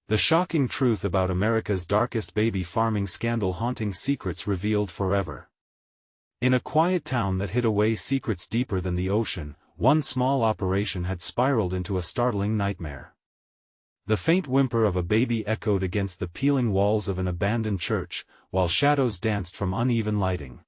The shocking truth about America's darkest baby farming scandal, haunting secrets revealed forever. In a quiet town that hid away secrets deeper than the ocean, one small operation had spiraled into a startling nightmare. The faint whimper of a baby echoed against the peeling walls of an abandoned church, while shadows danced from uneven lighting.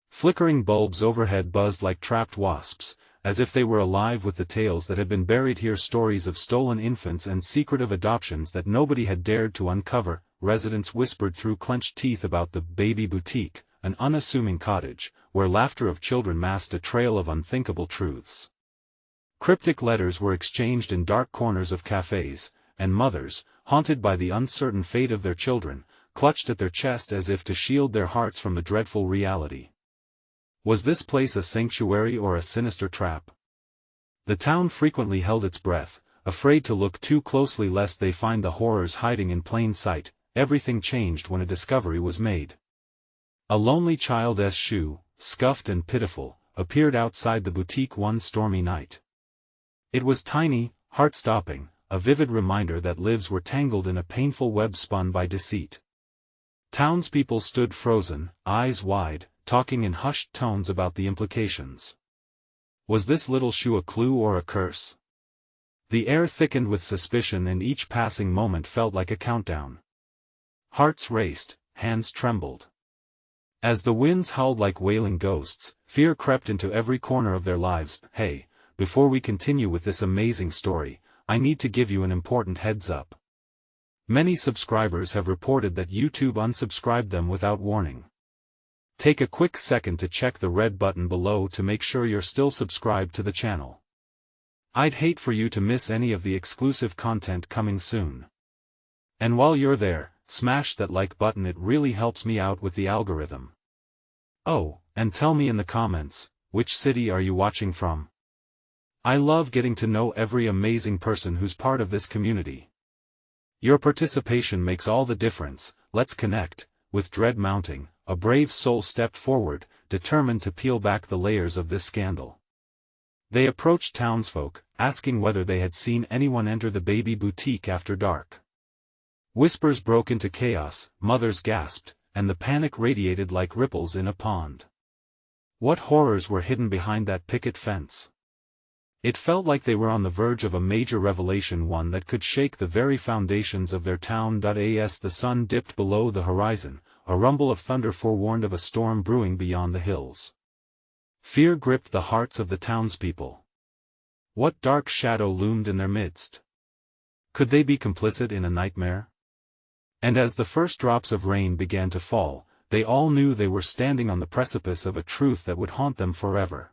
Flickering bulbs overhead buzzed like trapped wasps, as if they were alive with the tales that had been buried here, stories of stolen infants and secretive adoptions that nobody had dared to uncover. Residents whispered through clenched teeth about the baby boutique, an unassuming cottage, where laughter of children masked a trail of unthinkable truths. Cryptic letters were exchanged in dark corners of cafes, and mothers, haunted by the uncertain fate of their children, clutched at their chest as if to shield their hearts from the dreadful reality. Was this place a sanctuary or a sinister trap? The town frequently held its breath, afraid to look too closely lest they find the horrors hiding in plain sight. Everything changed when a discovery was made. A lonely child's shoe, scuffed and pitiful, appeared outside the boutique one stormy night. It was tiny, heart-stopping, a vivid reminder that lives were tangled in a painful web spun by deceit. Townspeople stood frozen, eyes wide, talking in hushed tones about the implications. Was this little shoe a clue or a curse? The air thickened with suspicion, and each passing moment felt like a countdown. Hearts raced, hands trembled. As the winds howled like wailing ghosts, fear crept into every corner of their lives. Hey, before we continue with this amazing story, I need to give you an important heads up. Many subscribers have reported that YouTube unsubscribed them without warning. Take a quick second to check the red button below to make sure you're still subscribed to the channel. I'd hate for you to miss any of the exclusive content coming soon. And while you're there, smash that like button, it really helps me out with the algorithm. Oh, and tell me in the comments, which city are you watching from? I love getting to know every amazing person who's part of this community. Your participation makes all the difference. Let's connect. With dread mounting, a brave soul stepped forward, determined to peel back the layers of this scandal. They approached townsfolk, asking whether they had seen anyone enter the baby boutique after dark. Whispers broke into chaos, mothers gasped, and the panic radiated like ripples in a pond. What horrors were hidden behind that picket fence? It felt like they were on the verge of a major revelation, one that could shake the very foundations of their town. As the sun dipped below the horizon, a rumble of thunder forewarned of a storm brewing beyond the hills. Fear gripped the hearts of the townspeople. What dark shadow loomed in their midst? Could they be complicit in a nightmare? And as the first drops of rain began to fall, they all knew they were standing on the precipice of a truth that would haunt them forever.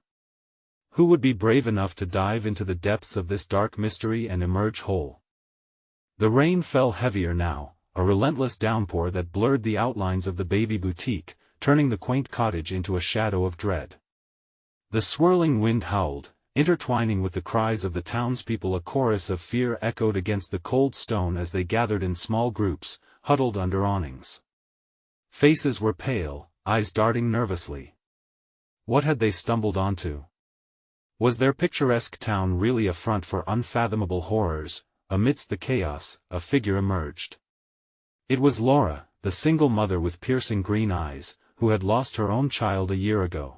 Who would be brave enough to dive into the depths of this dark mystery and emerge whole? The rain fell heavier now, a relentless downpour that blurred the outlines of the baby boutique, turning the quaint cottage into a shadow of dread. The swirling wind howled, intertwining with the cries of the townspeople. A chorus of fear echoed against the cold stone as they gathered in small groups, huddled under awnings. Faces were pale, eyes darting nervously. What had they stumbled onto? Was their picturesque town really a front for unfathomable horrors? Amidst the chaos, a figure emerged. It was Laura, the single mother with piercing green eyes, who had lost her own child a year ago.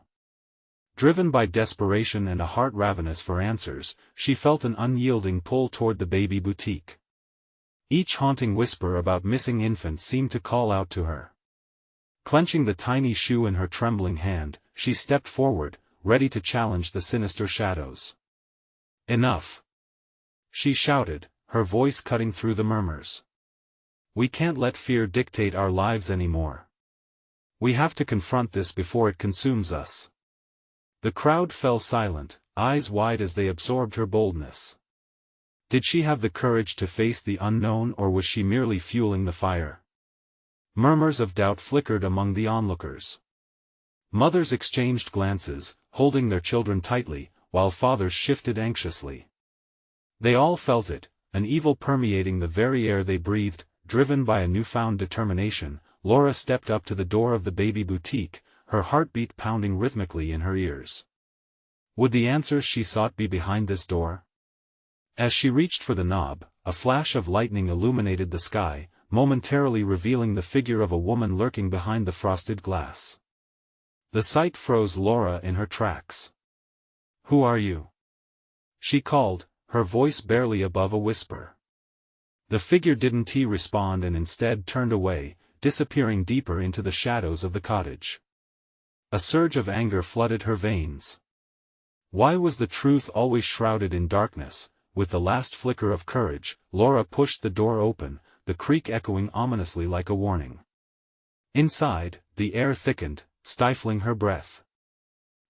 Driven by desperation and a heart ravenous for answers, she felt an unyielding pull toward the baby boutique. Each haunting whisper about missing infants seemed to call out to her. Clenching the tiny shoe in her trembling hand, she stepped forward, ready to challenge the sinister shadows. Enough! She shouted, her voice cutting through the murmurs. We can't let fear dictate our lives anymore. We have to confront this before it consumes us. The crowd fell silent, eyes wide as they absorbed her boldness. Did she have the courage to face the unknown, or was she merely fueling the fire? Murmurs of doubt flickered among the onlookers. Mothers exchanged glances, holding their children tightly, while fathers shifted anxiously. They all felt it, an evil permeating the very air they breathed. Driven by a newfound determination, Laura stepped up to the door of the baby boutique, her heartbeat pounding rhythmically in her ears. Would the answers she sought be behind this door? As she reached for the knob, a flash of lightning illuminated the sky, momentarily revealing the figure of a woman lurking behind the frosted glass. The sight froze Laura in her tracks. "Who are you?" she called, her voice barely above a whisper. The figure didn't respond and instead turned away, disappearing deeper into the shadows of the cottage. A surge of anger flooded her veins. Why was the truth always shrouded in darkness? With the last flicker of courage, Laura pushed the door open, the creak echoing ominously like a warning. Inside, the air thickened, stifling her breath.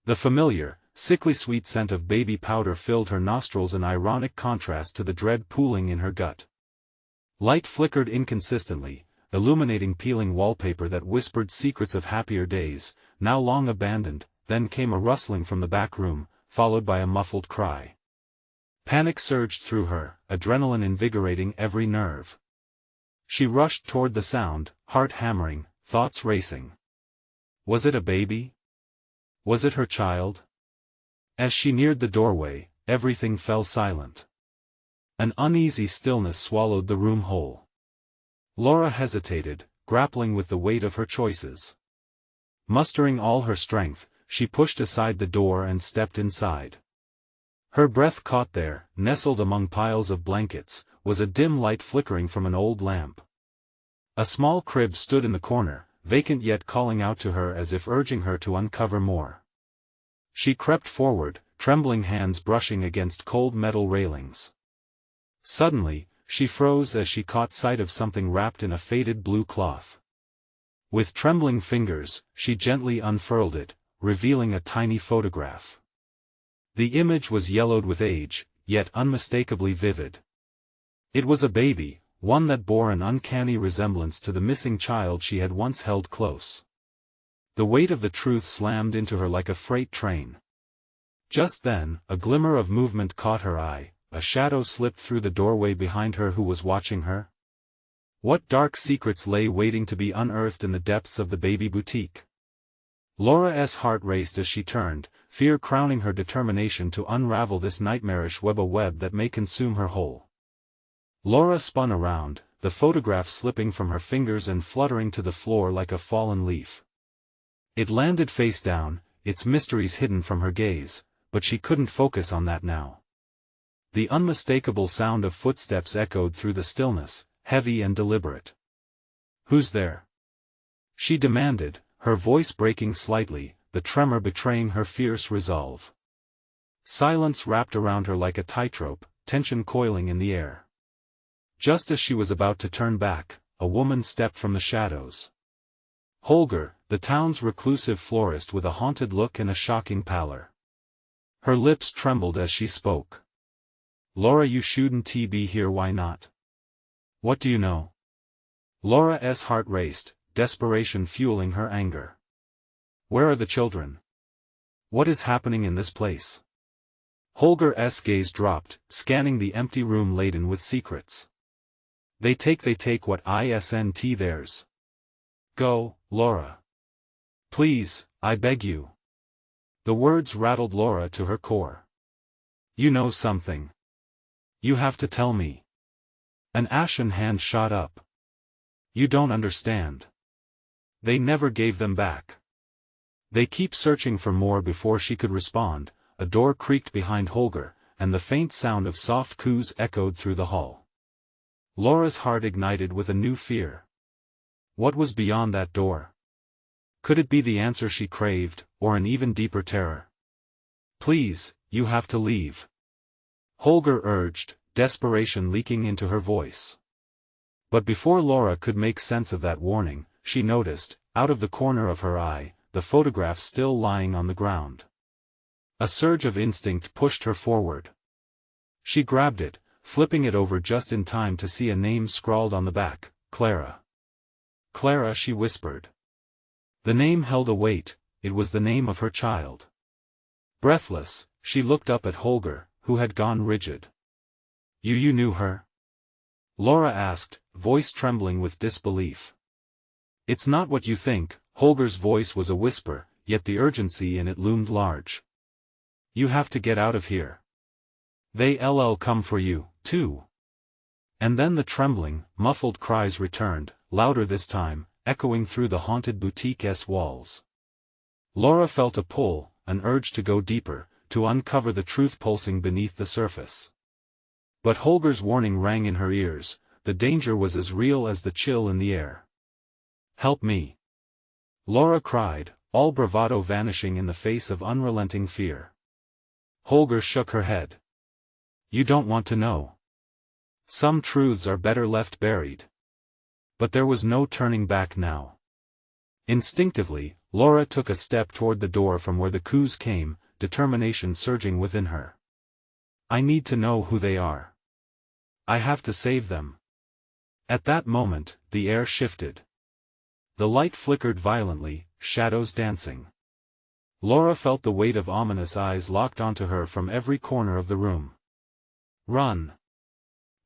The familiar, sickly sweet scent of baby powder filled her nostrils, an ironic contrast to the dread pooling in her gut. Light flickered inconsistently, illuminating peeling wallpaper that whispered secrets of happier days, now long abandoned. Then came a rustling from the back room, followed by a muffled cry. Panic surged through her, adrenaline invigorating every nerve. She rushed toward the sound, heart hammering, thoughts racing. Was it a baby? Was it her child? As she neared the doorway, everything fell silent. An uneasy stillness swallowed the room whole. Laura hesitated, grappling with the weight of her choices. Mustering all her strength, she pushed aside the door and stepped inside. Her breath caught there, nestled among piles of blankets, was a dim light flickering from an old lamp. A small crib stood in the corner, vacant yet calling out to her as if urging her to uncover more. She crept forward, trembling hands brushing against cold metal railings. Suddenly, she froze as she caught sight of something wrapped in a faded blue cloth. With trembling fingers, she gently unfurled it, revealing a tiny photograph. The image was yellowed with age, yet unmistakably vivid. It was a baby, one that bore an uncanny resemblance to the missing child she had once held close. The weight of the truth slammed into her like a freight train. Just then, a glimmer of movement caught her eye. A shadow slipped through the doorway behind her. Who was watching her? What dark secrets lay waiting to be unearthed in the depths of the baby boutique? Laura's heart raced as she turned, fear crowning her determination to unravel this nightmarish web, a web that may consume her whole. Laura spun around, the photograph slipping from her fingers and fluttering to the floor like a fallen leaf. It landed face down, its mysteries hidden from her gaze, but she couldn't focus on that now. The unmistakable sound of footsteps echoed through the stillness, heavy and deliberate. "Who's there?" she demanded, her voice breaking slightly, the tremor betraying her fierce resolve. Silence wrapped around her like a tightrope, tension coiling in the air. Just as she was about to turn back, a woman stepped from the shadows. Holger, the town's reclusive florist with a haunted look and a shocking pallor. Her lips trembled as she spoke. "Laura, you shouldn't be here. Why not? What do you know?" Laura's heart raced, desperation fueling her anger. "Where are the children? What is happening in this place?" Holger's gaze dropped, scanning the empty room laden with secrets. They take what isn't theirs. Go, Laura. Please, I beg you." The words rattled Laura to her core. "You know something. You have to tell me." An ashen hand shot up. "You don't understand. They never gave them back. They keep searching for more." Before she could respond, a door creaked behind Holger, and the faint sound of soft coos echoed through the hall. Laura's heart ignited with a new fear. What was beyond that door? Could it be the answer she craved, or an even deeper terror? "Please, you have to leave," Holger urged, desperation leaking into her voice. But before Laura could make sense of that warning, she noticed, out of the corner of her eye, the photograph still lying on the ground. A surge of instinct pushed her forward. She grabbed it, flipping it over just in time to see a name scrawled on the back, Clara. "Clara," she whispered. The name held a weight, it was the name of her child. Breathless, she looked up at Holger, who had gone rigid. You knew her?" Laura asked, voice trembling with disbelief. "It's not what you think." Holger's voice was a whisper, yet the urgency in it loomed large. "You have to get out of here. They'll come for you, too." And then the trembling, muffled cries returned, louder this time, echoing through the haunted boutique's walls. Laura felt a pull, an urge to go deeper, to uncover the truth pulsing beneath the surface. But Holger's warning rang in her ears, the danger was as real as the chill in the air. "Help me!" Laura cried, all bravado vanishing in the face of unrelenting fear. Holger shook her head. "You don't want to know. Some truths are better left buried." But there was no turning back now. Instinctively, Laura took a step toward the door from where the coos came, determination surging within her. "I need to know who they are. I have to save them." At that moment, the air shifted. The light flickered violently, shadows dancing. Laura felt the weight of ominous eyes locked onto her from every corner of the room. "Run!"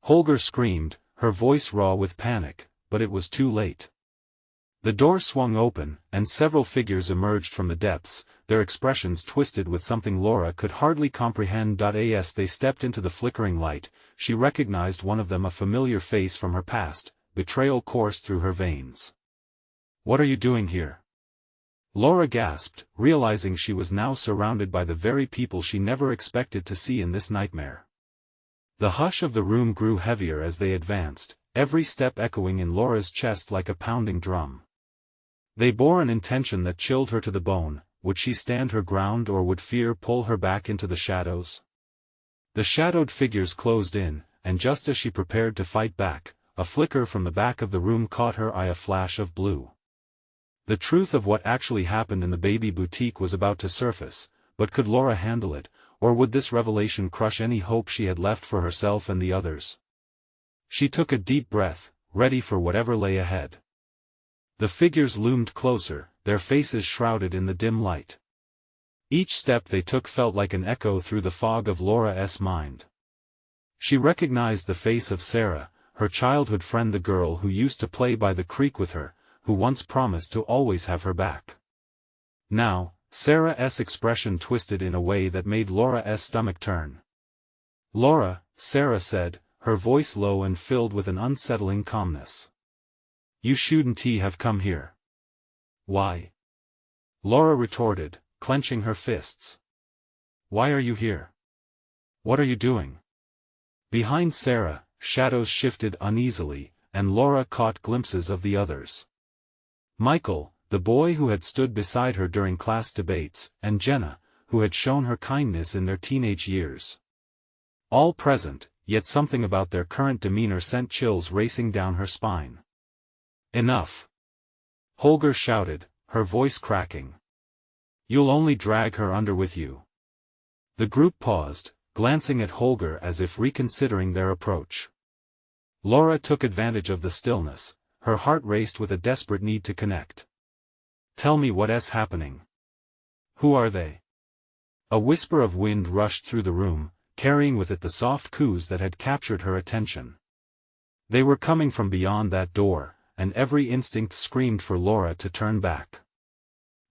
Holger screamed, her voice raw with panic, but it was too late. The door swung open, and several figures emerged from the depths, their expressions twisted with something Laura could hardly comprehend. As they stepped into the flickering light, she recognized one of them, a familiar face from her past. Betrayal coursed through her veins. "What are you doing here?" Laura gasped, realizing she was now surrounded by the very people she never expected to see in this nightmare. The hush of the room grew heavier as they advanced, every step echoing in Laura's chest like a pounding drum. They bore an intention that chilled her to the bone. Would she stand her ground, or would fear pull her back into the shadows? The shadowed figures closed in, and just as she prepared to fight back, a flicker from the back of the room caught her eye, a flash of blue. The truth of what actually happened in the baby boutique was about to surface, but could Laura handle it, or would this revelation crush any hope she had left for herself and the others? She took a deep breath, ready for whatever lay ahead. The figures loomed closer, their faces shrouded in the dim light. Each step they took felt like an echo through the fog of Laura's mind. She recognized the face of Sarah, her childhood friend, the girl who used to play by the creek with her, who once promised to always have her back. Now, Sarah's expression twisted in a way that made Laura's stomach turn. "Laura," Sarah said, her voice low and filled with an unsettling calmness. "You shouldn't have come here." "Why?" Laura retorted, clenching her fists. "Why are you here? What are you doing?" Behind Sarah, shadows shifted uneasily, and Laura caught glimpses of the others. Michael, the boy who had stood beside her during class debates, and Jenna, who had shown her kindness in their teenage years. All present, yet something about their current demeanor sent chills racing down her spine. "Enough!" Holger shouted, her voice cracking. "You'll only drag her under with you." The group paused, glancing at Holger as if reconsidering their approach. Laura took advantage of the stillness, her heart raced with a desperate need to connect. "Tell me what's happening. Who are they?" A whisper of wind rushed through the room, carrying with it the soft coos that had captured her attention. They were coming from beyond that door, and every instinct screamed for Laura to turn back.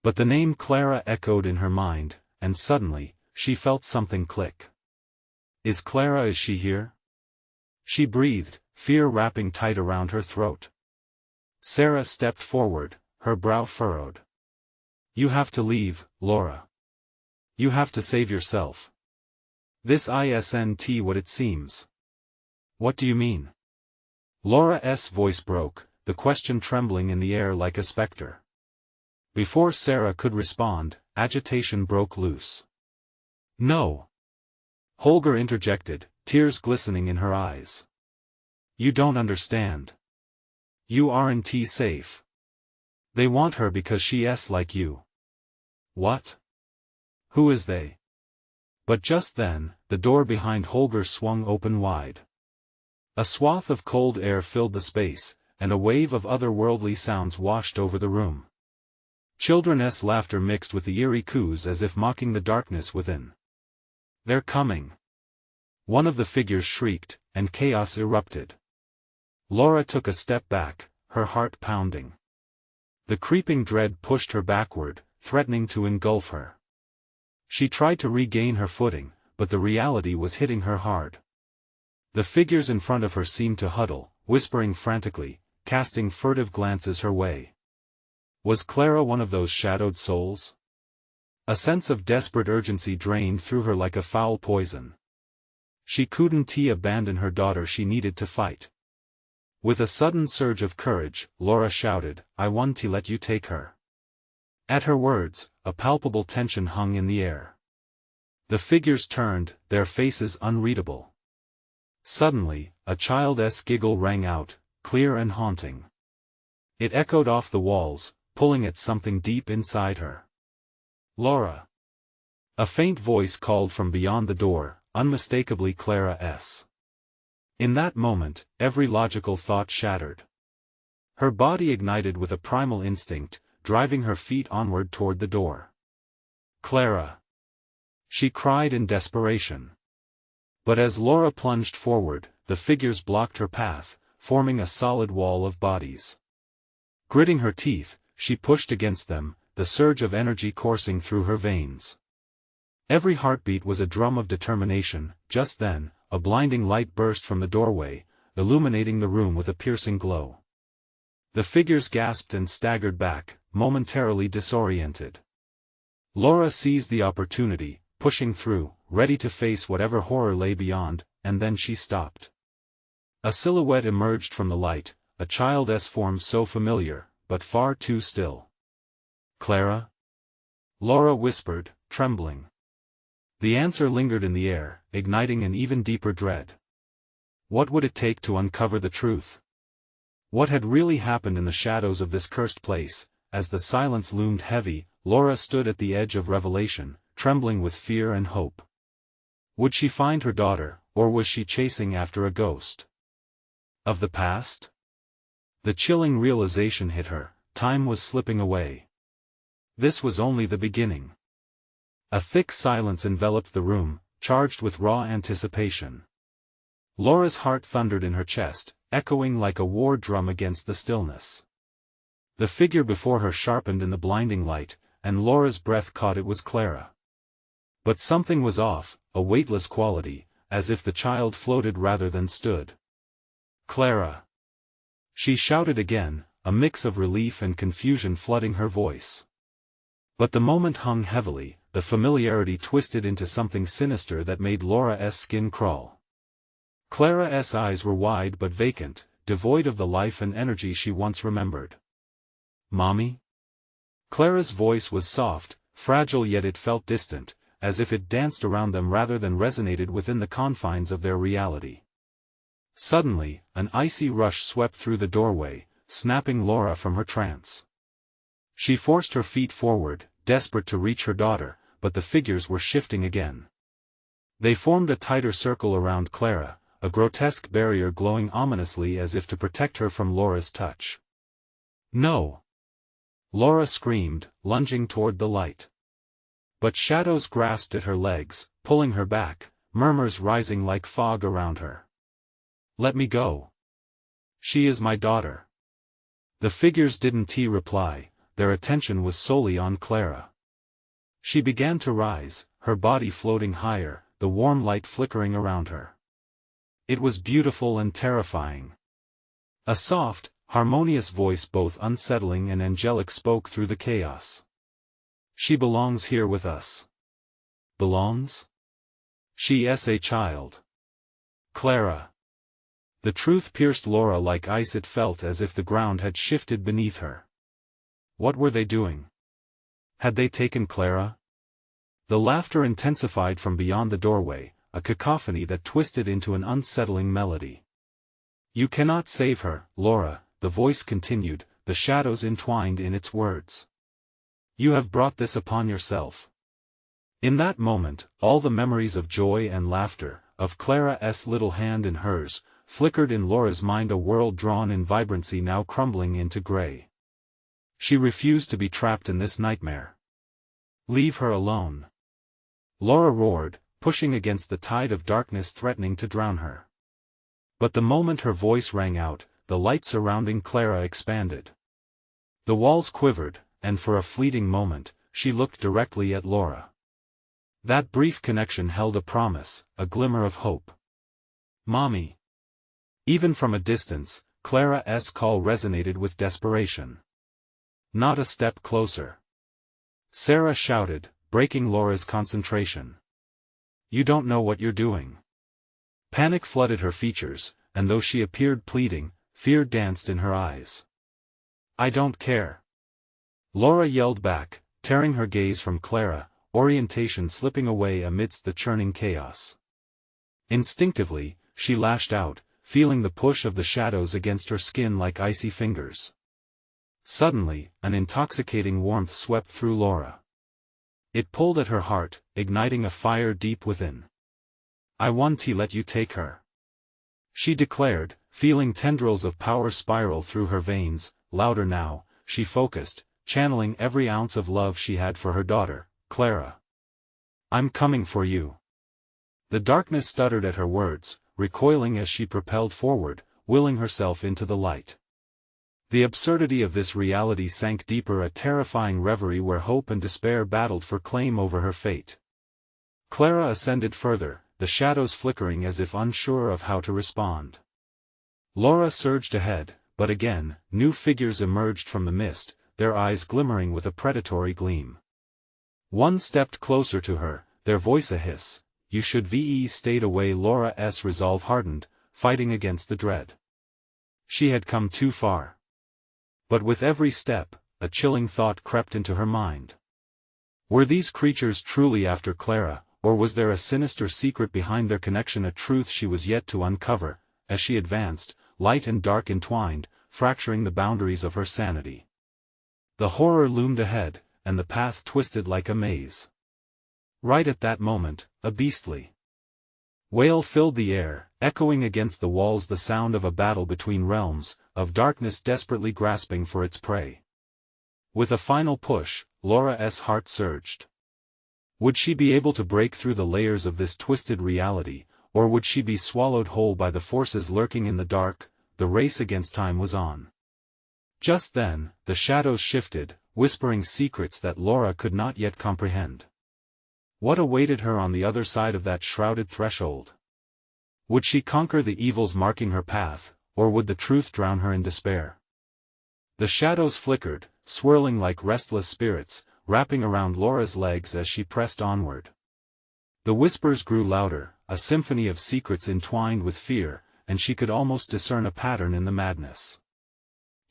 But the name Clara echoed in her mind, and suddenly, she felt something click. Is she here?" She breathed, fear wrapping tight around her throat. Sarah stepped forward, her brow furrowed. "You have to leave, Laura. You have to save yourself. This isn't what it seems." "What do you mean?" Laura's voice broke, the question trembling in the air like a specter. Before Sarah could respond, agitation broke loose. "No!" Holger interjected, tears glistening in her eyes. "You don't understand. You aren't safe. They want her because she's like you." "What? Who is they?" But just then, the door behind Holger swung open wide. A swath of cold air filled the space, and a wave of otherworldly sounds washed over the room. Children's laughter mixed with the eerie coos as if mocking the darkness within. "They're coming!" One of the figures shrieked, and chaos erupted. Laura took a step back, her heart pounding. The creeping dread pushed her backward, threatening to engulf her. She tried to regain her footing, but the reality was hitting her hard. The figures in front of her seemed to huddle, whispering frantically, casting furtive glances her way. Was Clara one of those shadowed souls? A sense of desperate urgency drained through her like a foul poison. She couldn't abandon her daughter, she needed to fight. With a sudden surge of courage, Laura shouted, "I want to let you take her." At her words, a palpable tension hung in the air. The figures turned, their faces unreadable. Suddenly, a child's giggle rang out, clear and haunting. It echoed off the walls, pulling at something deep inside her. "Laura!" A faint voice called from beyond the door, unmistakably Clara's. In that moment, every logical thought shattered. Her body ignited with a primal instinct, driving her feet onward toward the door. "Clara!" she cried in desperation. But as Laura plunged forward, the figures blocked her path, forming a solid wall of bodies. Gritting her teeth, she pushed against them, the surge of energy coursing through her veins. Every heartbeat was a drum of determination. Just then, a blinding light burst from the doorway, illuminating the room with a piercing glow. The figures gasped and staggered back, momentarily disoriented. Laura seized the opportunity, pushing through, ready to face whatever horror lay beyond, and then she stopped. A silhouette emerged from the light, a child's form so familiar, but far too still. "Clara?" Laura whispered, trembling. The answer lingered in the air, igniting an even deeper dread. What would it take to uncover the truth? What had really happened in the shadows of this cursed place? As the silence loomed heavy, Laura stood at the edge of revelation, trembling with fear and hope. Would she find her daughter, or was she chasing after a ghost of the past? The chilling realization hit her, time was slipping away. This was only the beginning. A thick silence enveloped the room, charged with raw anticipation. Laura's heart thundered in her chest, echoing like a war drum against the stillness. The figure before her sharpened in the blinding light, and Laura's breath caught it was Clara. But something was off, a weightless quality, as if the child floated rather than stood. "Clara!" she shouted again, a mix of relief and confusion flooding her voice. But the moment hung heavily, the familiarity twisted into something sinister that made Laura's skin crawl. Clara's eyes were wide but vacant, devoid of the life and energy she once remembered. "Mommy?" Clara's voice was soft, fragile, yet it felt distant, as if it danced around them rather than resonated within the confines of their reality. Suddenly, an icy rush swept through the doorway, snapping Laura from her trance. She forced her feet forward, desperate to reach her daughter, but the figures were shifting again. They formed a tighter circle around Clara, a grotesque barrier glowing ominously as if to protect her from Laura's touch. "No!" Laura screamed, lunging toward the light. But shadows grasped at her legs, pulling her back, murmurs rising like fog around her. "Let me go. She is my daughter." The figures didn't reply, their attention was solely on Clara. She began to rise, her body floating higher, the warm light flickering around her. It was beautiful and terrifying. A soft, harmonious voice, both unsettling and angelic, spoke through the chaos. "She belongs here with us." Belongs? She's a child. Clara. The truth pierced Laura like ice. It felt as if the ground had shifted beneath her. What were they doing? Had they taken Clara? The laughter intensified from beyond the doorway, a cacophony that twisted into an unsettling melody. "You cannot save her, Laura," the voice continued, the shadows entwined in its words. "You have brought this upon yourself." In that moment, all the memories of joy and laughter, of Clara's little hand in hers, flickered in Laura's mind, a world drawn in vibrancy now crumbling into gray. She refused to be trapped in this nightmare. "Leave her alone," Laura roared, pushing against the tide of darkness threatening to drown her. But the moment her voice rang out, the light surrounding Clara expanded. The walls quivered, and for a fleeting moment, she looked directly at Laura. That brief connection held a promise, a glimmer of hope. Mommy. Even from a distance, Clara's call resonated with desperation. Not a step closer. Sarah shouted, breaking Laura's concentration. You don't know what you're doing. Panic flooded her features, and though she appeared pleading, fear danced in her eyes. I don't care. Laura yelled back, tearing her gaze from Clara, orientation slipping away amidst the churning chaos. Instinctively, she lashed out, feeling the push of the shadows against her skin like icy fingers. Suddenly, an intoxicating warmth swept through Laura. It pulled at her heart, igniting a fire deep within. I want to let you take her. She declared, feeling tendrils of power spiral through her veins. Louder now, she focused, channeling every ounce of love she had for her daughter, Clara. I'm coming for you. The darkness stuttered at her words, recoiling as she propelled forward, willing herself into the light. The absurdity of this reality sank deeper, a terrifying reverie where hope and despair battled for claim over her fate. Clara ascended further, the shadows flickering as if unsure of how to respond. Laura surged ahead, but again, new figures emerged from the mist, their eyes glimmering with a predatory gleam. One stepped closer to her, their voice a hiss. You should ve stayed away. Laura's resolve hardened, fighting against the dread. She had come too far. But with every step, a chilling thought crept into her mind. Were these creatures truly after Clara, or was there a sinister secret behind their connection, a truth she was yet to uncover? As she advanced, light and dark entwined, fracturing the boundaries of her sanity. The horror loomed ahead, and the path twisted like a maze. Right at that moment, a beastly wail filled the air, echoing against the walls the sound of a battle between realms, of darkness desperately grasping for its prey. With a final push, Laura's heart surged. Would she be able to break through the layers of this twisted reality, or would she be swallowed whole by the forces lurking in the dark? The race against time was on. Just then, the shadows shifted, whispering secrets that Laura could not yet comprehend. What awaited her on the other side of that shrouded threshold? Would she conquer the evils marking her path, or would the truth drown her in despair? The shadows flickered, swirling like restless spirits, wrapping around Laura's legs as she pressed onward. The whispers grew louder, a symphony of secrets entwined with fear, and she could almost discern a pattern in the madness.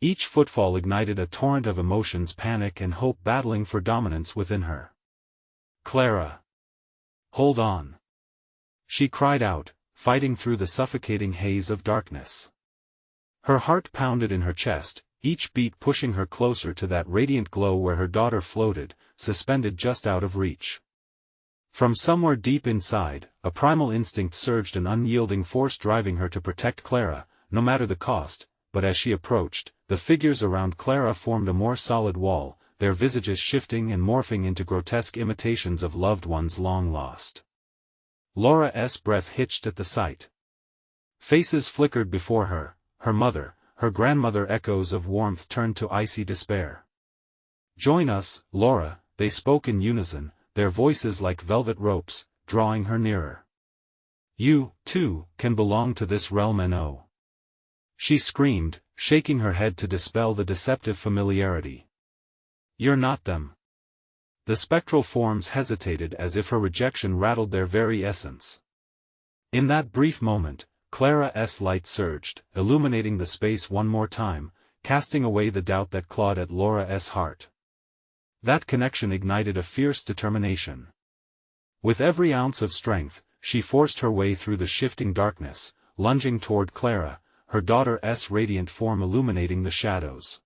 Each footfall ignited a torrent of emotions, panic and hope battling for dominance within her. Clara! Hold on! She cried out, fighting through the suffocating haze of darkness. Her heart pounded in her chest, each beat pushing her closer to that radiant glow where her daughter floated, suspended just out of reach. From somewhere deep inside, a primal instinct surged, an unyielding force driving her to protect Clara, no matter the cost. But as she approached, the figures around Clara formed a more solid wall, their visages shifting and morphing into grotesque imitations of loved ones long lost. Laura's breath hitched at the sight. Faces flickered before her, her mother, her grandmother, echoes of warmth turned to icy despair. Join us, Laura, they spoke in unison, their voices like velvet ropes, drawing her nearer. You, too, can belong to this realm and oh. She screamed, shaking her head to dispel the deceptive familiarity. You're not them. The spectral forms hesitated as if her rejection rattled their very essence. In that brief moment, Clara's light surged, illuminating the space one more time, casting away the doubt that clawed at Laura's heart. That connection ignited a fierce determination. With every ounce of strength, she forced her way through the shifting darkness, lunging toward Clara, her daughter's radiant form illuminating the shadows.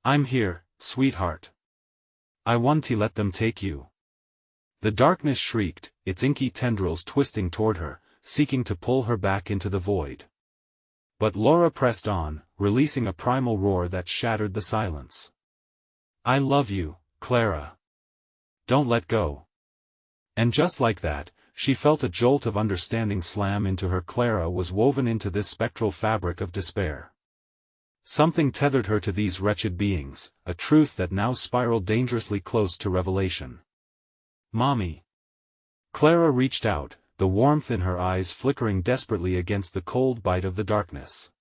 I'm here, sweetheart. I want to let them take you. The darkness shrieked, its inky tendrils twisting toward her, seeking to pull her back into the void. But Laura pressed on, releasing a primal roar that shattered the silence. I love you, Clara. Don't let go. And just like that, she felt a jolt of understanding slam into her. Clara was woven into this spectral fabric of despair. Something tethered her to these wretched beings, a truth that now spiraled dangerously close to revelation. Mommy! Clara reached out, the warmth in her eyes flickering desperately against the cold bite of the darkness.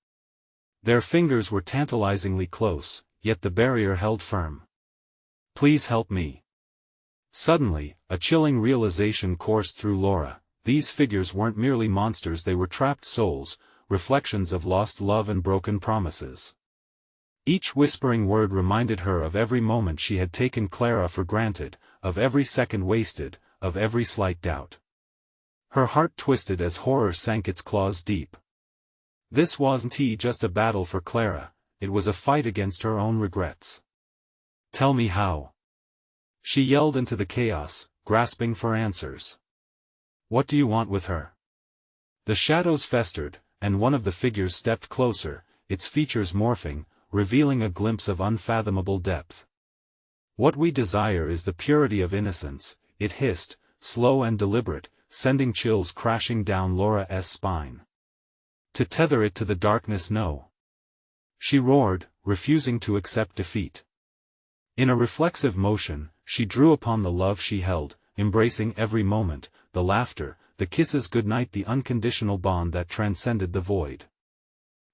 Their fingers were tantalizingly close, yet the barrier held firm. "Please help me." Suddenly, a chilling realization coursed through Laura. These figures weren't merely monsters, they were trapped souls, reflections of lost love and broken promises. Each whispering word reminded her of every moment she had taken Clara for granted, of every second wasted, of every slight doubt. Her heart twisted as horror sank its claws deep. This wasn't just a battle for Clara, it was a fight against her own regrets. "Tell me how," she yelled into the chaos, grasping for answers. "What do you want with her?" The shadows festered, and one of the figures stepped closer, its features morphing, revealing a glimpse of unfathomable depth. "What we desire is the purity of innocence," it hissed, slow and deliberate, sending chills crashing down Laura's spine. "To tether it to the darkness, no," she roared, refusing to accept defeat. In a reflexive motion, she drew upon the love she held, embracing every moment, the laughter, the kisses goodnight, the unconditional bond that transcended the void.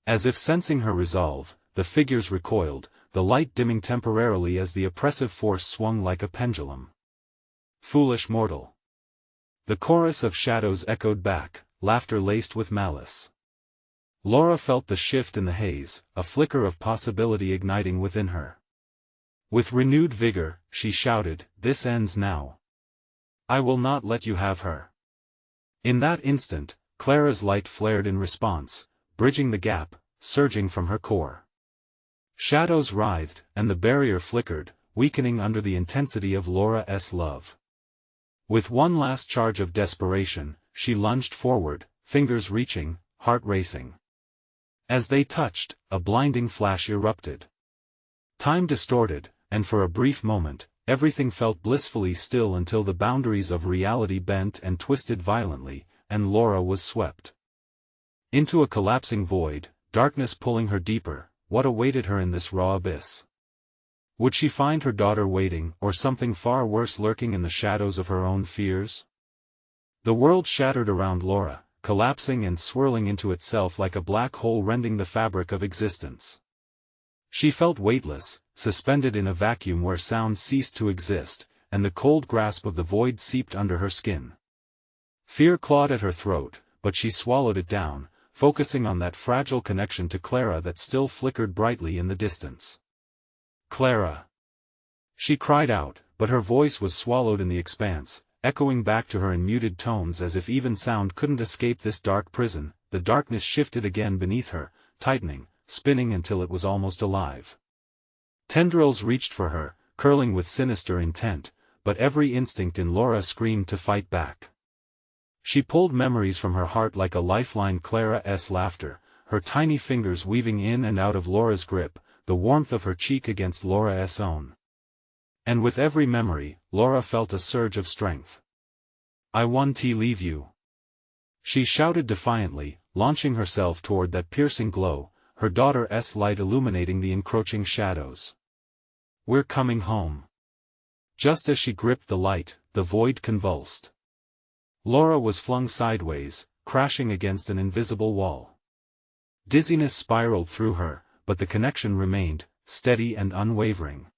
As if sensing her resolve, the figures recoiled, the light dimming temporarily as the oppressive force swung like a pendulum. "Foolish mortal!" The chorus of shadows echoed back, laughter laced with malice. Laura felt the shift in the haze, a flicker of possibility igniting within her. With renewed vigor, she shouted, "This ends now. I will not let you have her." In that instant, Clara's light flared in response, bridging the gap, surging from her core. Shadows writhed, and the barrier flickered, weakening under the intensity of Laura's love. With one last charge of desperation, she lunged forward, fingers reaching, heart racing. As they touched, a blinding flash erupted. Time distorted, and for a brief moment, everything felt blissfully still until the boundaries of reality bent and twisted violently, and Laura was swept into a collapsing void, darkness pulling her deeper. What awaited her in this raw abyss? Would she find her daughter waiting, or something far worse lurking in the shadows of her own fears? The world shattered around Laura, collapsing and swirling into itself like a black hole rending the fabric of existence. She felt weightless, suspended in a vacuum where sound ceased to exist, and the cold grasp of the void seeped under her skin. Fear clawed at her throat, but she swallowed it down, focusing on that fragile connection to Clara that still flickered brightly in the distance. "Clara!" she cried out, but her voice was swallowed in the expanse, echoing back to her in muted tones as if even sound couldn't escape this dark prison. The darkness shifted again beneath her, tightening, spinning until it was almost alive. Tendrils reached for her, curling with sinister intent, but every instinct in Laura screamed to fight back. She pulled memories from her heart like a lifeline. Clara's laughter, her tiny fingers weaving in and out of Laura's grip, the warmth of her cheek against Laura's own. And with every memory, Laura felt a surge of strength. "I won't leave you," she shouted defiantly, launching herself toward that piercing glow, her daughter's light illuminating the encroaching shadows. "We're coming home." Just as she gripped the light, the void convulsed. Laura was flung sideways, crashing against an invisible wall. Dizziness spiraled through her, but the connection remained, steady and unwavering.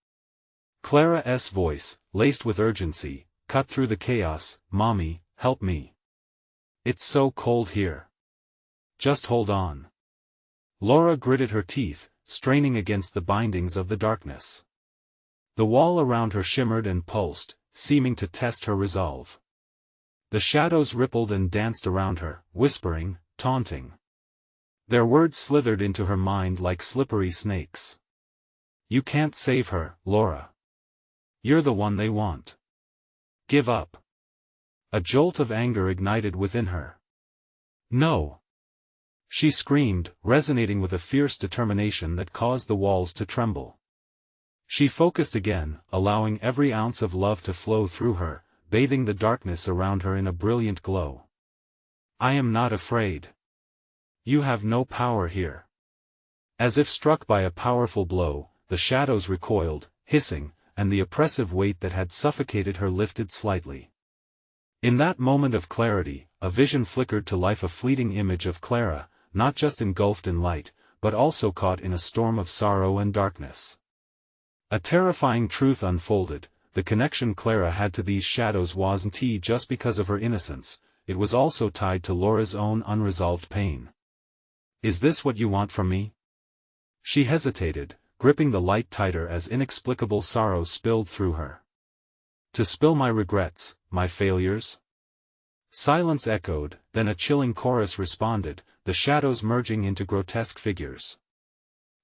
Clara's voice, laced with urgency, cut through the chaos. "Mommy, help me. It's so cold here. Just hold on." Laura gritted her teeth, straining against the bindings of the darkness. The wall around her shimmered and pulsed, seeming to test her resolve. The shadows rippled and danced around her, whispering, taunting. Their words slithered into her mind like slippery snakes. "You can't save her, Laura. You're the one they want. Give up." A jolt of anger ignited within her. "No!" she screamed, resonating with a fierce determination that caused the walls to tremble. She focused again, allowing every ounce of love to flow through her, bathing the darkness around her in a brilliant glow. "I am not afraid. You have no power here." As if struck by a powerful blow, the shadows recoiled, hissing, and the oppressive weight that had suffocated her lifted slightly. In that moment of clarity, a vision flickered to life, a fleeting image of Clara, not just engulfed in light, but also caught in a storm of sorrow and darkness. A terrifying truth unfolded: the connection Clara had to these shadows wasn't just because of her innocence, it was also tied to Laura's own unresolved pain. "Is this what you want from me?" She hesitated, gripping the light tighter as inexplicable sorrow spilled through her. "To spill my regrets, my failures?" Silence echoed, then a chilling chorus responded, the shadows merging into grotesque figures.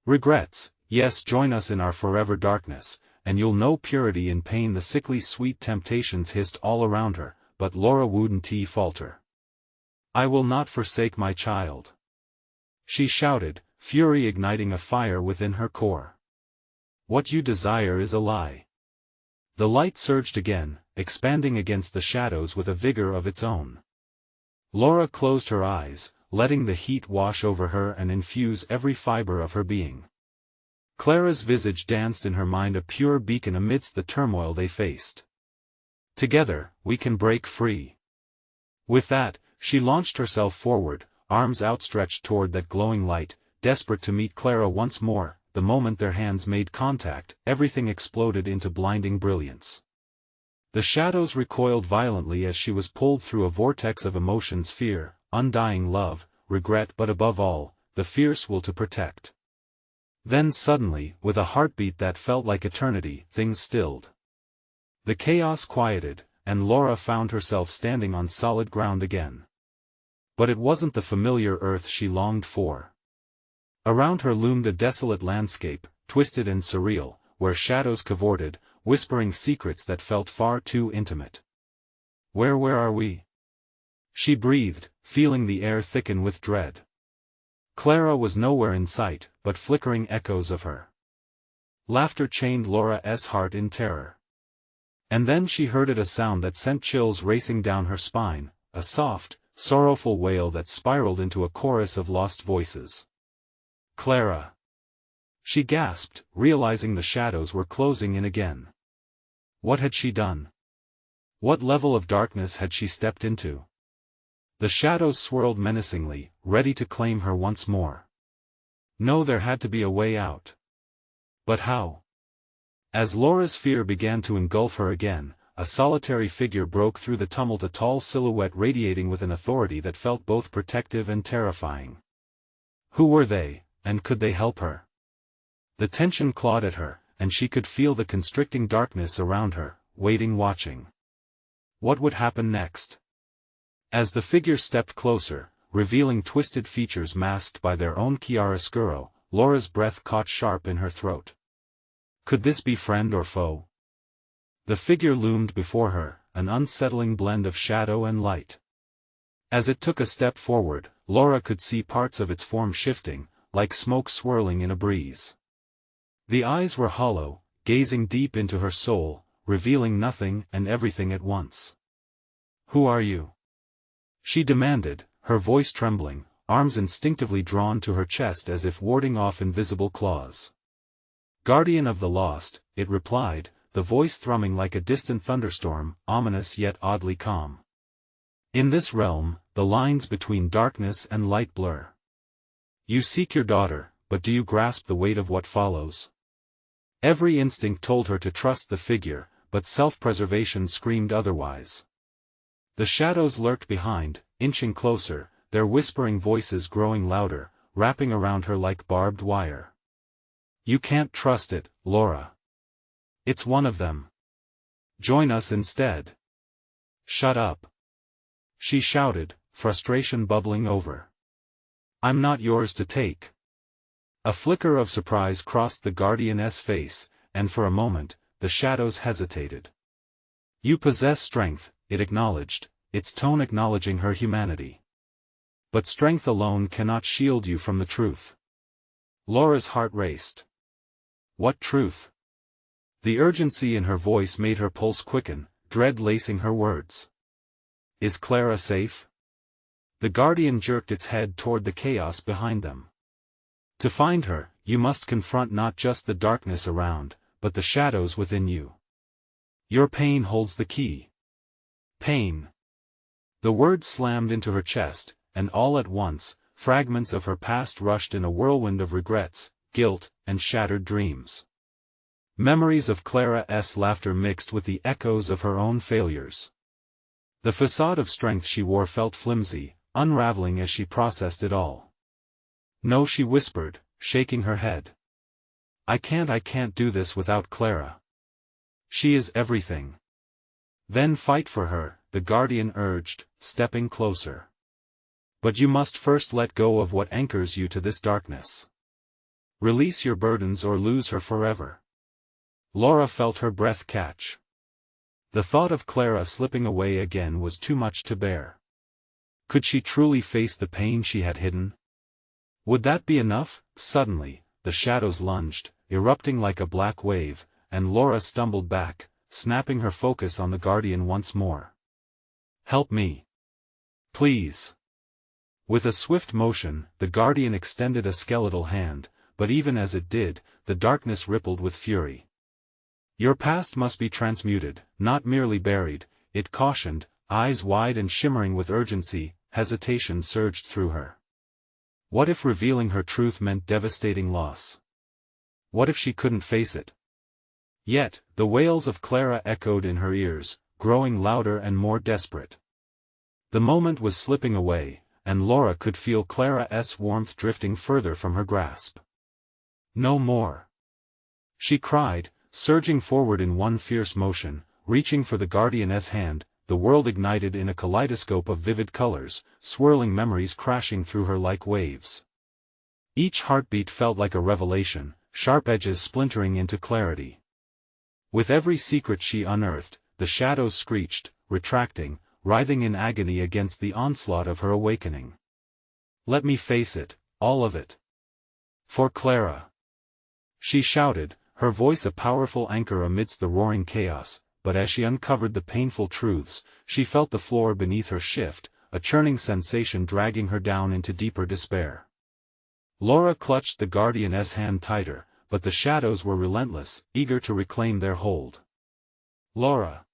"Regrets, yes, join us in our forever darkness, and you'll know purity in pain." The sickly sweet temptations hissed all around her, but Laura wouldn't falter. "I will not forsake my child," she shouted, fury igniting a fire within her core. "What you desire is a lie." The light surged again, expanding against the shadows with a vigor of its own. Laura closed her eyes, letting the heat wash over her and infuse every fiber of her being. Clara's visage danced in her mind, a pure beacon amidst the turmoil they faced. "Together, we can break free." With that, she launched herself forward, arms outstretched toward that glowing light, desperate to meet Clara once more. The moment their hands made contact, everything exploded into blinding brilliance. The shadows recoiled violently as she was pulled through a vortex of emotions: fear, undying love, regret, but above all, the fierce will to protect. Then suddenly, with a heartbeat that felt like eternity, things stilled. The chaos quieted, and Laura found herself standing on solid ground again. But it wasn't the familiar earth she longed for. Around her loomed a desolate landscape, twisted and surreal, where shadows cavorted, whispering secrets that felt far too intimate. Where are we?" she breathed, feeling the air thicken with dread. Clara was nowhere in sight, but flickering echoes of her laughter chained Laura's heart in terror. And then she heard a sound that sent chills racing down her spine, a soft, sorrowful wail that spiraled into a chorus of lost voices. "Clara!" she gasped, realizing the shadows were closing in again. What had she done? What level of darkness had she stepped into? The shadows swirled menacingly, ready to claim her once more. No, there had to be a way out. But how? As Laura's fear began to engulf her again, a solitary figure broke through the tumult, a tall silhouette radiating with an authority that felt both protective and terrifying. Who were they, and could they help her? The tension clawed at her, and she could feel the constricting darkness around her, waiting, watching. What would happen next? As the figure stepped closer, revealing twisted features masked by their own chiaroscuro, Laura's breath caught sharp in her throat. Could this be friend or foe? The figure loomed before her, an unsettling blend of shadow and light. As it took a step forward, Laura could see parts of its form shifting, like smoke swirling in a breeze. The eyes were hollow, gazing deep into her soul, revealing nothing and everything at once. "Who are you?" she demanded, her voice trembling, arms instinctively drawn to her chest as if warding off invisible claws. "Guardian of the lost," it replied, the voice thrumming like a distant thunderstorm, ominous yet oddly calm. "In this realm, the lines between darkness and light blur. You seek your daughter, but do you grasp the weight of what follows?" Every instinct told her to trust the figure, but self-preservation screamed otherwise. The shadows lurked behind, inching closer, their whispering voices growing louder, wrapping around her like barbed wire. "You can't trust it, Laura. It's one of them. Join us instead." "Shut up," she shouted, frustration bubbling over. "I'm not yours to take." A flicker of surprise crossed the guardian's face, and for a moment, the shadows hesitated. "You possess strength," it acknowledged, its tone acknowledging her humanity. "But strength alone cannot shield you from the truth." Laura's heart raced. What truth? The urgency in her voice made her pulse quicken, dread lacing her words. "Is Clara safe?" The guardian jerked its head toward the chaos behind them. "To find her, you must confront not just the darkness around, but the shadows within you. Your pain holds the key." "Pain?" The words slammed into her chest, and all at once, fragments of her past rushed in a whirlwind of regrets, guilt, and shattered dreams. Memories of Clara's laughter mixed with the echoes of her own failures. The facade of strength she wore felt flimsy, unraveling as she processed it all. "No," she whispered, shaking her head. I can't do this without Clara. She is everything." "Then fight for her," the guardian urged, stepping closer. "But you must first let go of what anchors you to this darkness. Release your burdens or lose her forever." Laura felt her breath catch. The thought of Clara slipping away again was too much to bear. Could she truly face the pain she had hidden? Would that be enough? Suddenly, the shadows lunged, erupting like a black wave, and Laura stumbled back, snapping her focus on the guardian once more. "Help me. Please." With a swift motion, the guardian extended a skeletal hand, but even as it did, the darkness rippled with fury. "Your past must be transmuted, not merely buried," it cautioned, eyes wide and shimmering with urgency. Hesitation surged through her. What if revealing her truth meant devastating loss? What if she couldn't face it? Yet, the wails of Clara echoed in her ears, growing louder and more desperate. The moment was slipping away, and Laura could feel Clara's warmth drifting further from her grasp. "No more!" she cried, surging forward in one fierce motion, reaching for the guardian's hand. The world ignited in a kaleidoscope of vivid colors, swirling memories crashing through her like waves. Each heartbeat felt like a revelation, sharp edges splintering into clarity. With every secret she unearthed, the shadows screeched, retracting, writhing in agony against the onslaught of her awakening. "Let me face it, all of it. For Clara!" she shouted, her voice a powerful anchor amidst the roaring chaos. But as she uncovered the painful truths, she felt the floor beneath her shift, a churning sensation dragging her down into deeper despair. Laura clutched the guardian's hand tighter, but the shadows were relentless, eager to reclaim their hold. "Laura!"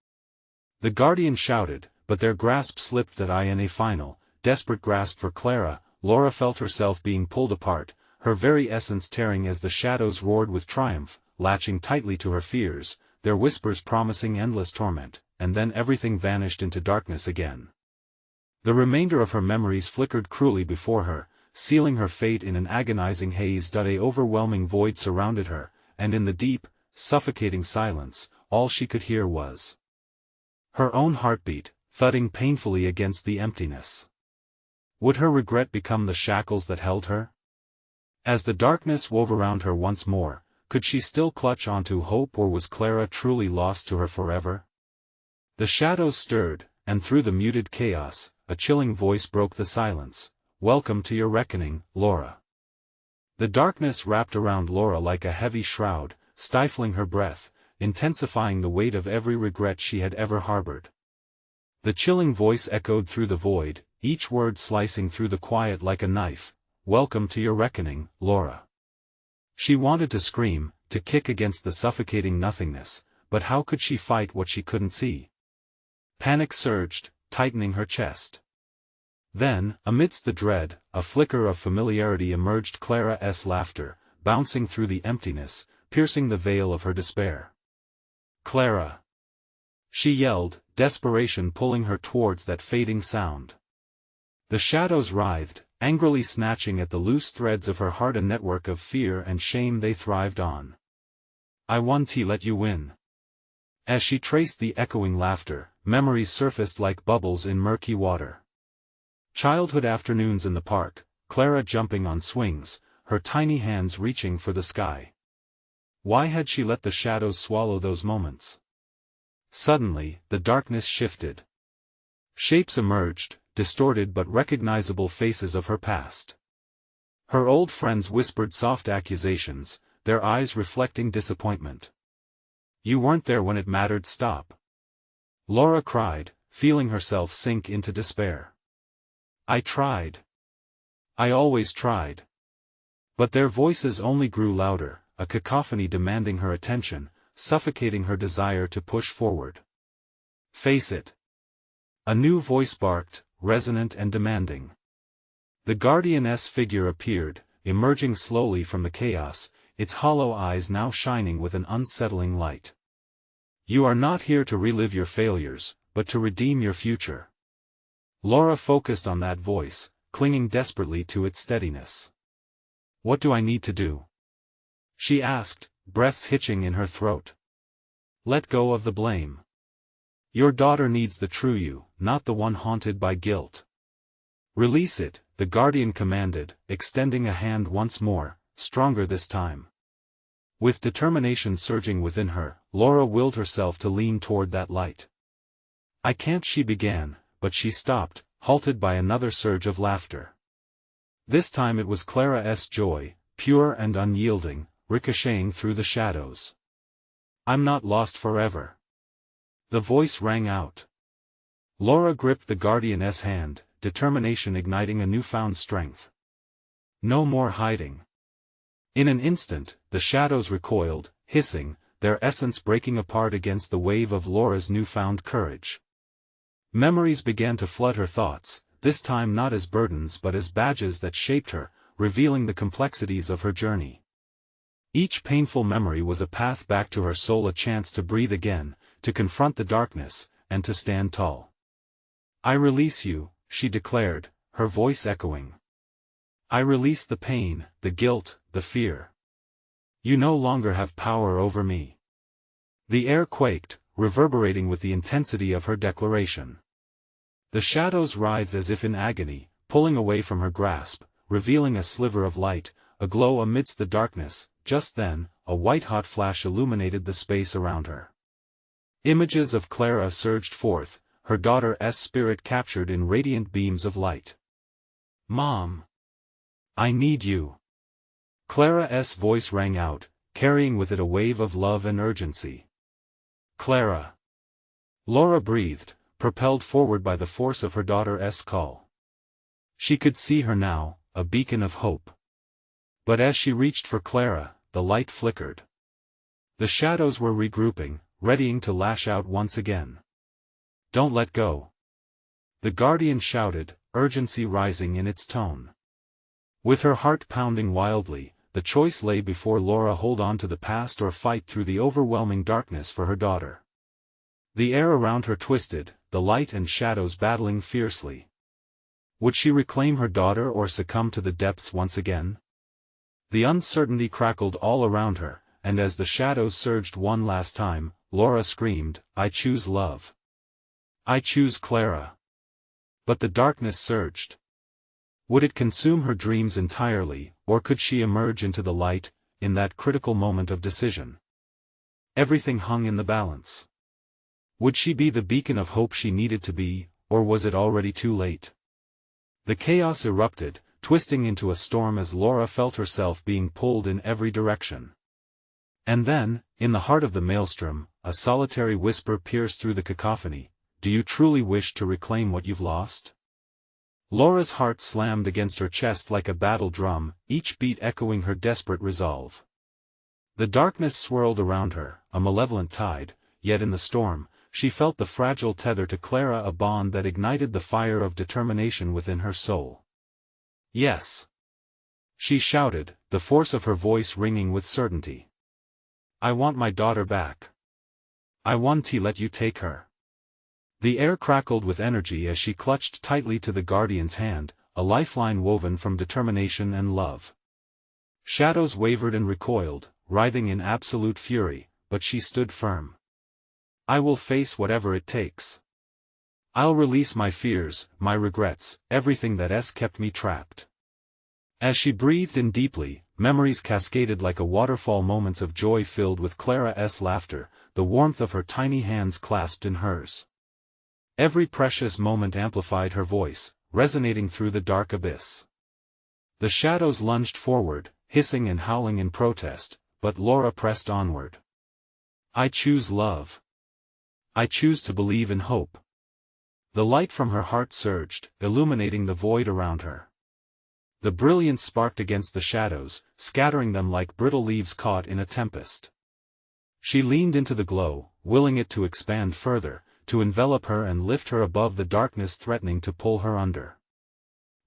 the guardian shouted, but their grasp slipped in a final, desperate grasp for Clara. Laura felt herself being pulled apart, her very essence tearing as the shadows roared with triumph, latching tightly to her fears, their whispers promising endless torment, and then everything vanished into darkness again. The remainder of her memories flickered cruelly before her, sealing her fate in an agonizing haze. A overwhelming void surrounded her, and in the deep, suffocating silence, all she could hear was her own heartbeat, thudding painfully against the emptiness. Would her regret become the shackles that held her? As the darkness wove around her once more, could she still clutch onto hope, or was Clara truly lost to her forever? The shadows stirred, and through the muted chaos, a chilling voice broke the silence. "Welcome to your reckoning, Laura." The darkness wrapped around Laura like a heavy shroud, stifling her breath, intensifying the weight of every regret she had ever harbored. The chilling voice echoed through the void, each word slicing through the quiet like a knife. "Welcome to your reckoning, Laura." She wanted to scream, to kick against the suffocating nothingness, but how could she fight what she couldn't see? Panic surged, tightening her chest. Then, amidst the dread, a flicker of familiarity emerged. Clara's laughter, bouncing through the emptiness, piercing the veil of her despair. "Clara!" she yelled, desperation pulling her towards that fading sound. The shadows writhed, angrily snatching at the loose threads of her heart, a network of fear and shame they thrived on. "I want to let you win." As she traced the echoing laughter, memories surfaced like bubbles in murky water. Childhood afternoons in the park, Clara jumping on swings, her tiny hands reaching for the sky. Why had she let the shadows swallow those moments? Suddenly, the darkness shifted. Shapes emerged, distorted but recognizable faces of her past. Her old friends whispered soft accusations, their eyes reflecting disappointment. "You weren't there when it mattered." "Stop!" Laura cried, feeling herself sink into despair. "I tried. I always tried." But their voices only grew louder, a cacophony demanding her attention, suffocating her desire to push forward. "Face it. A new voice barked, resonant and demanding. The Guardian's figure appeared, emerging slowly from the chaos, its hollow eyes now shining with an unsettling light. You are not here to relive your failures, but to redeem your future. Laura focused on that voice, clinging desperately to its steadiness. What do I need to do? She asked, breaths hitching in her throat. Let go of the blame. Your daughter needs the true you, not the one haunted by guilt. Release it, the Guardian commanded, extending a hand once more, stronger this time. With determination surging within her, Laura willed herself to lean toward that light. I can't, she began, but she stopped, halted by another surge of laughter. This time it was Clara's joy, pure and unyielding, ricocheting through the shadows. I'm not lost forever. The voice rang out. Laura gripped the Guardian's hand, determination igniting a newfound strength. No more hiding. In an instant, the shadows recoiled, hissing, their essence breaking apart against the wave of Laura's newfound courage. Memories began to flood her thoughts, this time not as burdens but as badges that shaped her, revealing the complexities of her journey. Each painful memory was a path back to her soul, a chance to breathe again, to confront the darkness, and to stand tall. I release you, she declared, her voice echoing. I release the pain, the guilt, the fear. You no longer have power over me. The air quaked, reverberating with the intensity of her declaration. The shadows writhed as if in agony, pulling away from her grasp, revealing a sliver of light, a glow amidst the darkness. Just then, a white-hot flash illuminated the space around her. Images of Clara surged forth, her daughter's spirit captured in radiant beams of light. Mom! I need you! Clara's voice rang out, carrying with it a wave of love and urgency. Clara! Laura breathed, propelled forward by the force of her daughter's call. She could see her now, a beacon of hope. But as she reached for Clara, the light flickered. The shadows were regrouping, readying to lash out once again. Don't let go! The Guardian shouted, urgency rising in its tone. With her heart pounding wildly, the choice lay before Laura: hold on to the past or fight through the overwhelming darkness for her daughter. The air around her twisted, the light and shadows battling fiercely. Would she reclaim her daughter or succumb to the depths once again? The uncertainty crackled all around her, and as the shadows surged one last time, Laura screamed, I choose love. I choose Clara. But the darkness surged. Would it consume her dreams entirely, or could she emerge into the light, in that critical moment of decision? Everything hung in the balance. Would she be the beacon of hope she needed to be, or was it already too late? The chaos erupted, twisting into a storm as Laura felt herself being pulled in every direction. And then, in the heart of the maelstrom, a solitary whisper pierced through the cacophony, do you truly wish to reclaim what you've lost? Laura's heart slammed against her chest like a battle drum, each beat echoing her desperate resolve. The darkness swirled around her, a malevolent tide, yet in the storm, she felt the fragile tether to Clara, a bond that ignited the fire of determination within her soul. Yes! She shouted, the force of her voice ringing with certainty. I want my daughter back. I want to let you take her. The air crackled with energy as she clutched tightly to the Guardian's hand, a lifeline woven from determination and love. Shadows wavered and recoiled, writhing in absolute fury, but she stood firm. I will face whatever it takes. I'll release my fears, my regrets, everything that's kept me trapped. As she breathed in deeply, memories cascaded like a waterfall, moments of joy filled with Clara's laughter, the warmth of her tiny hands clasped in hers. Every precious moment amplified her voice, resonating through the dark abyss. The shadows lunged forward, hissing and howling in protest, but Laura pressed onward. I choose love. I choose to believe in hope. The light from her heart surged, illuminating the void around her. The brilliance sparked against the shadows, scattering them like brittle leaves caught in a tempest. She leaned into the glow, willing it to expand further, to envelop her and lift her above the darkness threatening to pull her under.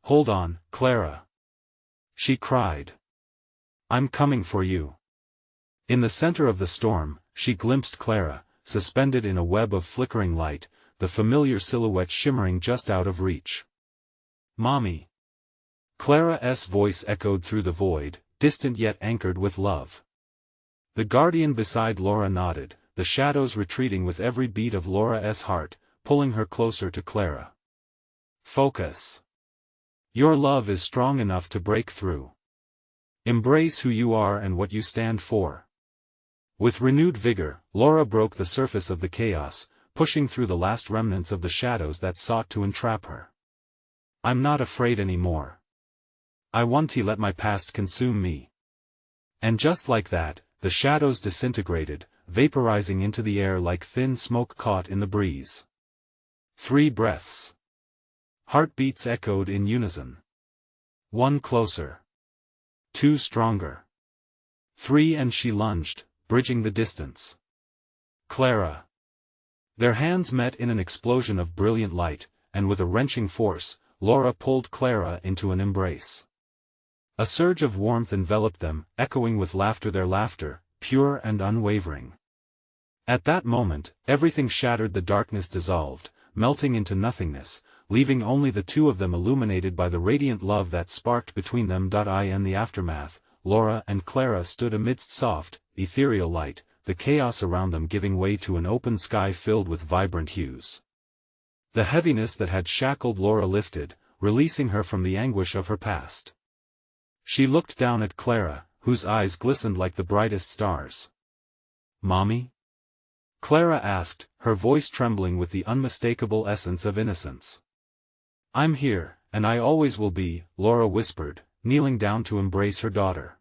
"Hold on, Clara!" she cried. "I'm coming for you." In the center of the storm, she glimpsed Clara, suspended in a web of flickering light, the familiar silhouette shimmering just out of reach. "Mommy!" Clara's voice echoed through the void, distant yet anchored with love. The guardian beside Laura nodded, the shadows retreating with every beat of Laura's heart, pulling her closer to Clara. "Focus. Your love is strong enough to break through. Embrace who you are and what you stand for." With renewed vigor, Laura broke the surface of the chaos, pushing through the last remnants of the shadows that sought to entrap her. "I'm not afraid anymore. I want to let my past consume me." And just like that, the shadows disintegrated, vaporizing into the air like thin smoke caught in the breeze. 3 breaths. Heartbeats echoed in unison. 1 closer. 2 stronger. 3 and she lunged, bridging the distance. "Clara." Their hands met in an explosion of brilliant light, and with a wrenching force, Laura pulled Clara into an embrace. A surge of warmth enveloped them, echoing with laughter, their laughter, pure and unwavering. At that moment, everything shattered, the darkness dissolved, melting into nothingness, leaving only the two of them illuminated by the radiant love that sparked between them. In the aftermath, Laura and Clara stood amidst soft, ethereal light, the chaos around them giving way to an open sky filled with vibrant hues. The heaviness that had shackled Laura lifted, releasing her from the anguish of her past. She looked down at Clara, whose eyes glistened like the brightest stars. "Mommy?" Clara asked, her voice trembling with the unmistakable essence of innocence. "I'm here, and I always will be," Laura whispered, kneeling down to embrace her daughter.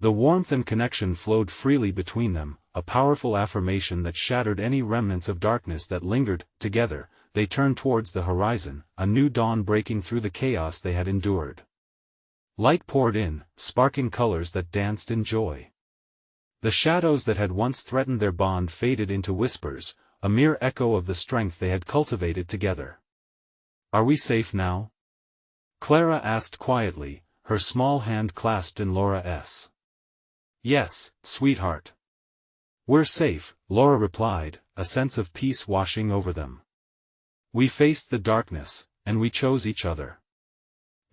The warmth and connection flowed freely between them, a powerful affirmation that shattered any remnants of darkness that lingered. Together, they turned towards the horizon, a new dawn breaking through the chaos they had endured. Light poured in, sparking colors that danced in joy. The shadows that had once threatened their bond faded into whispers, a mere echo of the strength they had cultivated together. "Are we safe now?" Clara asked quietly, her small hand clasped in Laura's. "Yes, sweetheart. We're safe," Laura replied, a sense of peace washing over them. "We faced the darkness, and we chose each other.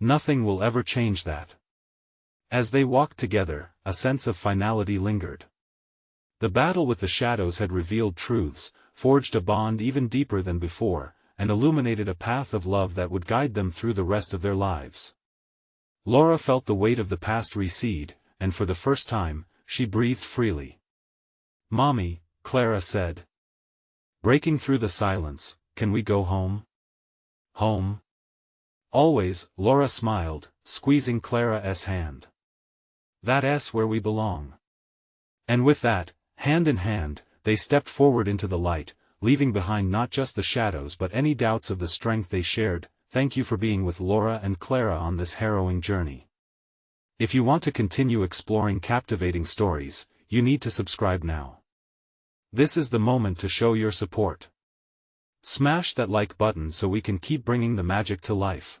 Nothing will ever change that." As they walked together, a sense of finality lingered. The battle with the shadows had revealed truths, forged a bond even deeper than before, and illuminated a path of love that would guide them through the rest of their lives. Laura felt the weight of the past recede, and for the first time, she breathed freely. "Mommy," Clara said. Breaking through the silence, "Can we go home?" "Home?" "Always," Laura smiled, squeezing Clara's hand. "That's where we belong." And with that, hand in hand, they stepped forward into the light, leaving behind not just the shadows but any doubts of the strength they shared. Thank you for being with Laura and Clara on this harrowing journey. If you want to continue exploring captivating stories, you need to subscribe now. This is the moment to show your support. Smash that like button so we can keep bringing the magic to life.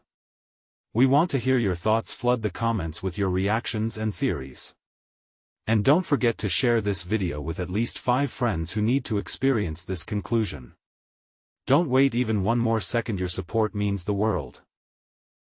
We want to hear your thoughts. Flood the comments with your reactions and theories. And don't forget to share this video with at least 5 friends who need to experience this conclusion. Don't wait even one more second. Your support means the world.